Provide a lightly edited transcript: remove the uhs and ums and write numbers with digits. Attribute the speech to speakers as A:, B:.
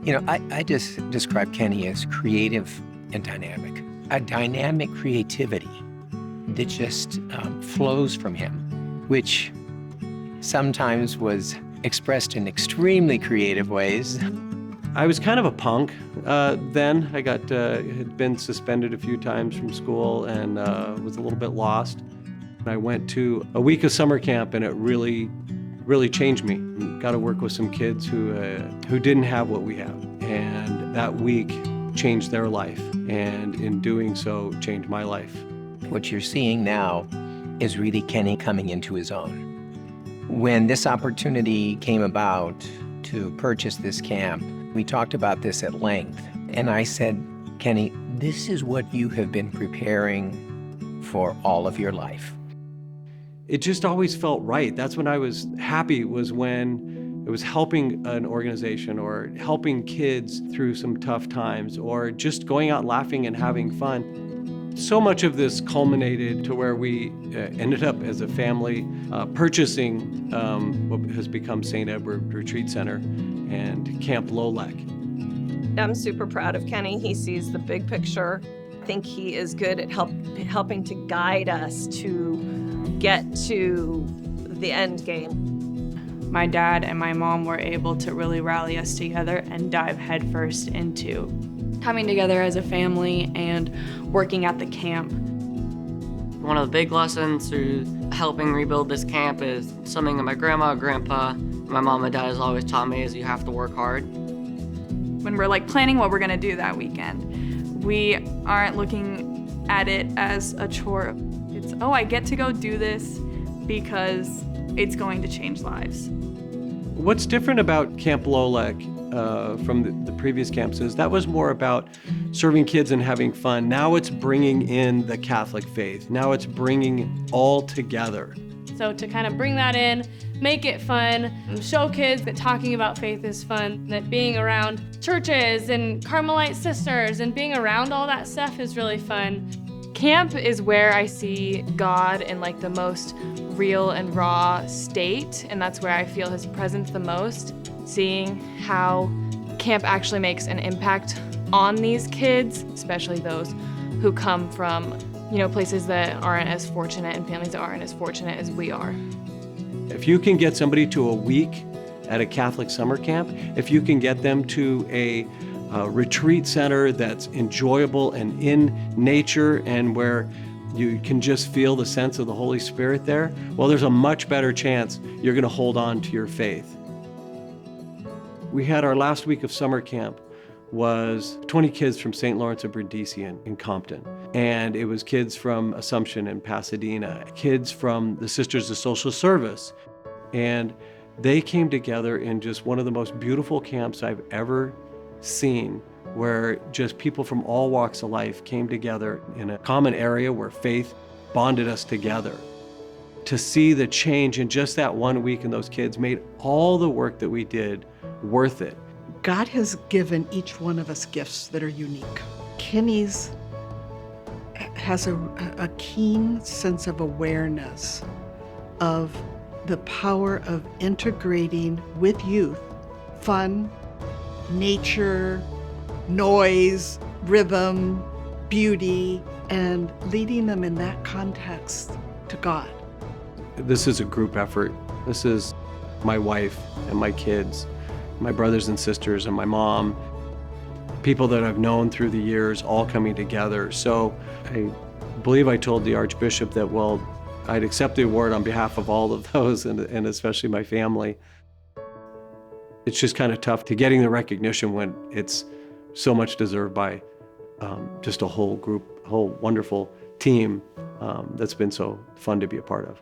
A: I just describe Kenny as creative and dynamic. A dynamic creativity that just flows from him, which sometimes was expressed in extremely creative ways.
B: I was kind of a punk then. I had been suspended a few times from school and was a little bit lost. I went to a week of summer camp and it really changed me. Got to work with some kids who didn't have what we have. And that week changed their life. And in doing so, changed my life.
A: What you're seeing now is really Kenny coming into his own. When this opportunity came about to purchase this camp, we talked about this at length. And I said, Kenny, this is what you have been preparing for all of your life.
B: It just always felt right. That's when I was happy, was when it was helping an organization or helping kids through some tough times or just going out laughing and having fun. So much of this culminated to where we ended up as a family purchasing what has become St. Edward Retreat Center and Camp Lolek.
C: I'm super proud of Kenny. He sees the big picture. I think he is good at helping to guide us to get to the end game.
D: My dad and my mom were able to really rally us together and dive headfirst into coming together as a family and working at the camp.
E: One of the big lessons through helping rebuild this camp is something that my grandma, grandpa, my mom and dad has always taught me is you have to work hard.
D: When we're planning what we're gonna do that weekend, we aren't looking at it as a chore. It's, oh, I get to go do this because it's going to change lives.
B: What's different about Camp Lolek from the previous camps is that was more about serving kids and having fun. Now it's bringing in the Catholic faith. Now it's bringing all together.
F: So to kind of bring that in, make it fun, show kids that talking about faith is fun, that being around churches and Carmelite sisters and being around all that stuff is really fun.
G: Camp is where I see God in the most real and raw state, and that's where I feel his presence the most. Seeing how camp actually makes an impact on these kids, especially those who come from, places that aren't as fortunate and families that aren't as fortunate as we are.
B: If you can get somebody to a week at a Catholic summer camp, if you can get them to a retreat center that's enjoyable and in nature and where you can just feel the sense of the Holy Spirit there, well, there's a much better chance you're going to hold on to your faith. We had our last week of summer camp was 20 kids from St. Lawrence of Brindisi in Compton. And it was kids from Assumption and Pasadena, kids from the Sisters of Social Service. And they came together in just one of the most beautiful camps I've ever seen, where just people from all walks of life came together in a common area where faith bonded us together. To see the change in just that 1 week in those kids made all the work that we did worth it.
H: God has given each one of us gifts that are unique. Kenny's has a keen sense of awareness of the power of integrating with youth fun, nature, noise, rhythm, beauty, and leading them in that context to God.
B: This is a group effort. This is my wife and my kids, my brothers and sisters and my mom, people that I've known through the years all coming together. So I believe I told the Archbishop that, well, I'd accept the award on behalf of all of those and especially my family. It's just kind of tough to getting the recognition when it's so much deserved by just a whole group, a whole wonderful team that's been so fun to be a part of.